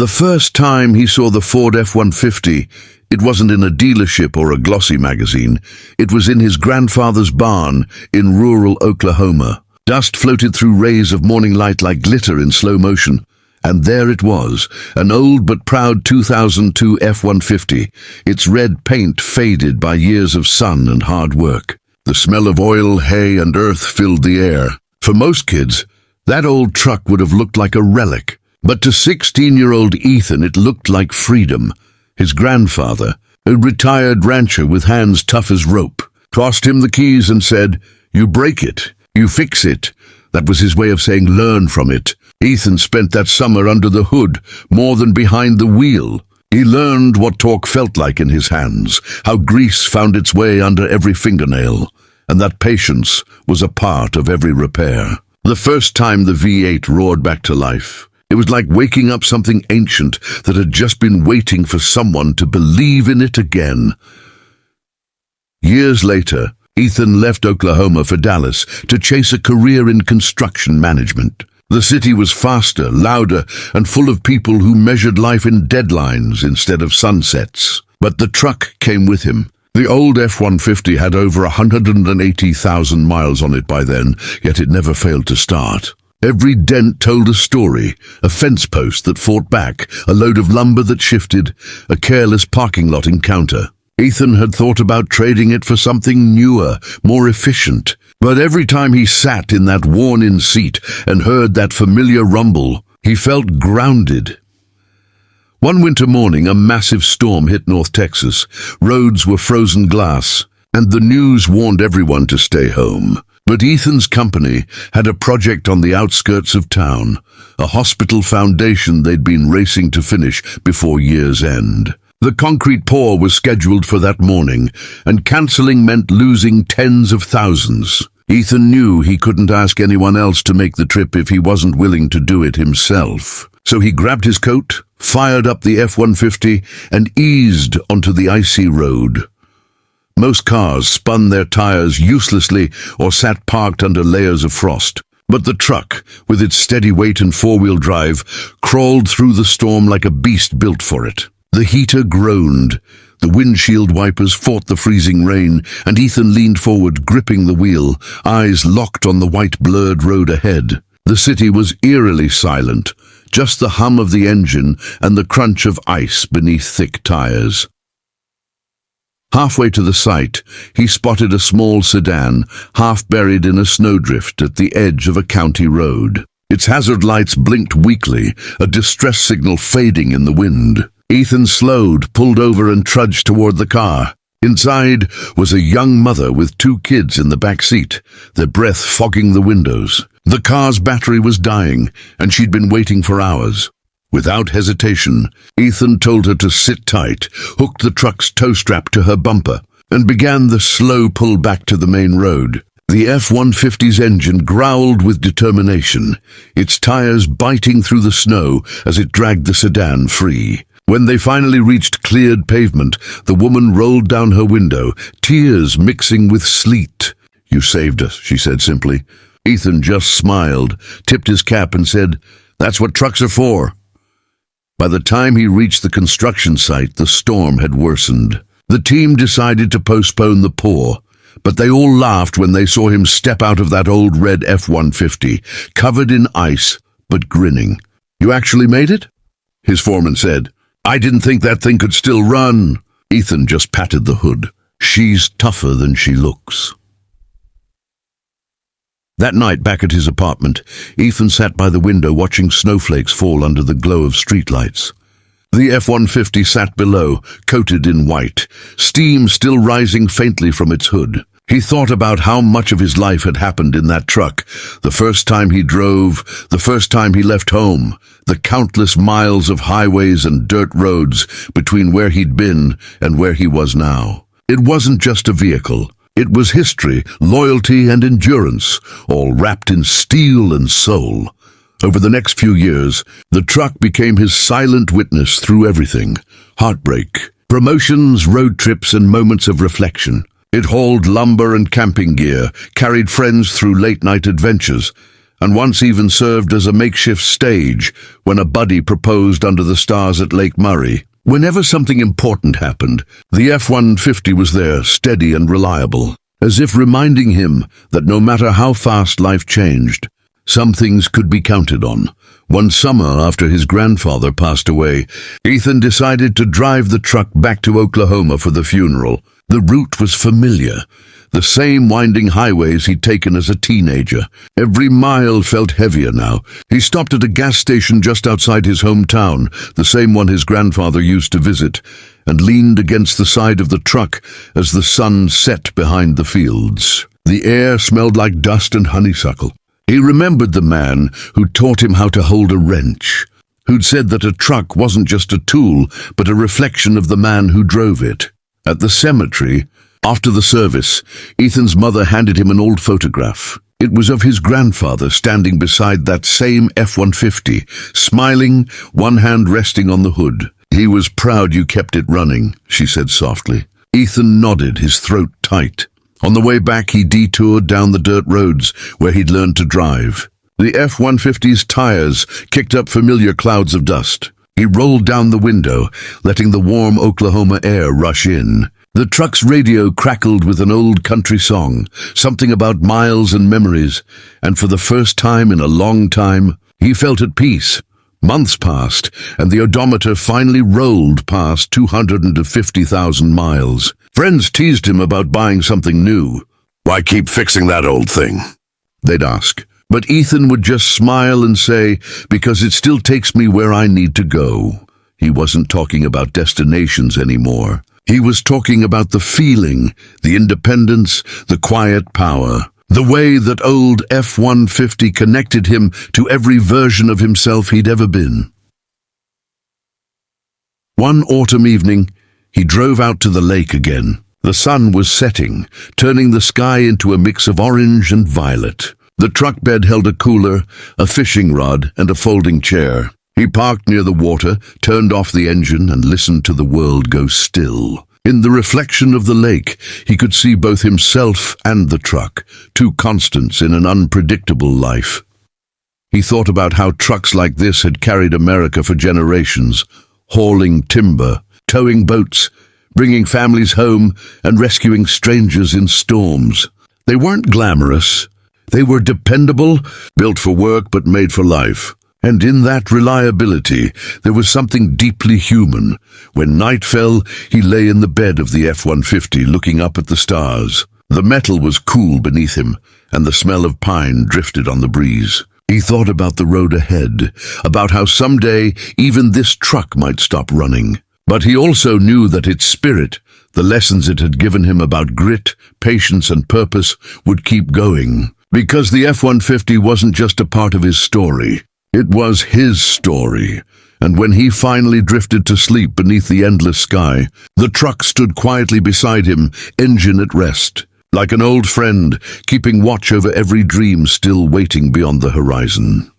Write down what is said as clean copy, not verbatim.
The first time he saw the Ford F-150, it wasn't in a dealership or a glossy magazine. It was in his grandfather's barn in rural Oklahoma. Dust floated through rays of morning light like glitter in slow motion. And there it was, an old but proud 2002 F-150, its red paint faded by years of sun and hard work. The smell of oil, hay, and earth filled the air. For most kids, that old truck would have looked like a relic. But to 16-year-old Ethan, it looked like freedom. His grandfather, a retired rancher with hands tough as rope, tossed him the keys and said, "You break it, you fix it." That was his way of saying learn from it. Ethan spent that summer under the hood, more than behind the wheel. He learned what torque felt like in his hands, how grease found its way under every fingernail, and that patience was a part of every repair. The first time the V8 roared back to life, it was like waking up something ancient that had just been waiting for someone to believe in it again. Years later, Ethan left Oklahoma for Dallas to chase a career in construction management. The city was faster, louder, and full of people who measured life in deadlines instead of sunsets. But the truck came with him. The old F-150 had over 180,000 miles on it by then, yet it never failed to start. Every dent told a story, a fence post that fought back, a load of lumber that shifted, a careless parking lot encounter. Ethan had thought about trading it for something newer, more efficient. But every time he sat in that worn-in seat and heard that familiar rumble, he felt grounded. One winter morning, a massive storm hit North Texas. Roads were frozen glass, and the news warned everyone to stay home. But Ethan's company had a project on the outskirts of town, a hospital foundation they'd been racing to finish before year's end. The concrete pour was scheduled for that morning, and cancelling meant losing tens of thousands. Ethan knew he couldn't ask anyone else to make the trip if he wasn't willing to do it himself. So he grabbed his coat, fired up the F-150, and eased onto the icy road. Most cars spun their tires uselessly or sat parked under layers of frost. But the truck, with its steady weight and four-wheel drive, crawled through the storm like a beast built for it. The heater groaned, the windshield wipers fought the freezing rain, and Ethan leaned forward, gripping the wheel, eyes locked on the white blurred road ahead. The city was eerily silent, just the hum of the engine and the crunch of ice beneath thick tires. Halfway to the site, he spotted a small sedan, half buried in a snowdrift at the edge of a county road. Its hazard lights blinked weakly, a distress signal fading in the wind. Ethan slowed, pulled over, and trudged toward the car. Inside was a young mother with two kids in the back seat, their breath fogging the windows. The car's battery was dying, and she'd been waiting for hours. Without hesitation, Ethan told her to sit tight, hooked the truck's tow strap to her bumper, and began the slow pull back to the main road. The F-150's engine growled with determination, its tires biting through the snow as it dragged the sedan free. When they finally reached cleared pavement, the woman rolled down her window, tears mixing with sleet. "You saved us," she said simply. Ethan just smiled, tipped his cap, and said, "That's what trucks are for." By the time he reached the construction site, the storm had worsened. The team decided to postpone the pour, but they all laughed when they saw him step out of that old red F-150, covered in ice, but grinning. "You actually made it?" his foreman said. "I didn't think that thing could still run." Ethan just patted the hood. "She's tougher than she looks." That night, back at his apartment, Ethan sat by the window watching snowflakes fall under the glow of streetlights. The F-150 sat below, coated in white, steam still rising faintly from its hood. He thought about how much of his life had happened in that truck, the first time he drove, the first time he left home, the countless miles of highways and dirt roads between where he'd been and where he was now. It wasn't just a vehicle. It was history, loyalty, and endurance, all wrapped in steel and soul. Over the next few years, the truck became his silent witness through everything: heartbreak, promotions, road trips, and moments of reflection. It hauled lumber and camping gear, carried friends through late-night adventures, and once even served as a makeshift stage when a buddy proposed under the stars at Lake Murray. Whenever something important happened, the F-150 was there, steady and reliable, as if reminding him that no matter how fast life changed, some things could be counted on. One summer after his grandfather passed away, Ethan decided to drive the truck back to Oklahoma for the funeral. The route was familiar, the same winding highways he'd taken as a teenager. Every mile felt heavier now. He stopped at a gas station just outside his hometown, the same one his grandfather used to visit, and leaned against the side of the truck as the sun set behind the fields. The air smelled like dust and honeysuckle. He remembered the man who'd taught him how to hold a wrench, who'd said that a truck wasn't just a tool, but a reflection of the man who drove it. At the cemetery, after the service, Ethan's mother handed him an old photograph. It was of his grandfather standing beside that same F-150, smiling, one hand resting on the hood. "He was proud you kept it running," she said softly. Ethan nodded, his throat tight. On the way back, he detoured down the dirt roads where he'd learned to drive. The F-150's tires kicked up familiar clouds of dust. He rolled down the window, letting the warm Oklahoma air rush in. The truck's radio crackled with an old country song, something about miles and memories, and for the first time in a long time, he felt at peace. Months passed, and the odometer finally rolled past 250,000 miles. Friends teased him about buying something new. "Why keep fixing that old thing?" they'd ask. But Ethan would just smile and say, "Because it still takes me where I need to go." He wasn't talking about destinations anymore. He was talking about the feeling, the independence, the quiet power. The way that old F-150 connected him to every version of himself he'd ever been. One autumn evening, he drove out to the lake again. The sun was setting, turning the sky into a mix of orange and violet. The truck bed held a cooler, a fishing rod, and a folding chair. He parked near the water, turned off the engine, and listened to the world go still. In the reflection of the lake, he could see both himself and the truck, two constants in an unpredictable life. He thought about how trucks like this had carried America for generations, hauling timber, towing boats, bringing families home, and rescuing strangers in storms. They weren't glamorous. They were dependable, built for work but made for life. And in that reliability, there was something deeply human. When night fell, he lay in the bed of the F-150 looking up at the stars. The metal was cool beneath him, and the smell of pine drifted on the breeze. He thought about the road ahead, about how someday even this truck might stop running. But he also knew that its spirit, the lessons it had given him about grit, patience, and purpose, would keep going. Because the F-150 wasn't just a part of his story. It was his story, and when he finally drifted to sleep beneath the endless sky, the truck stood quietly beside him, engine at rest, like an old friend, keeping watch over every dream still waiting beyond the horizon.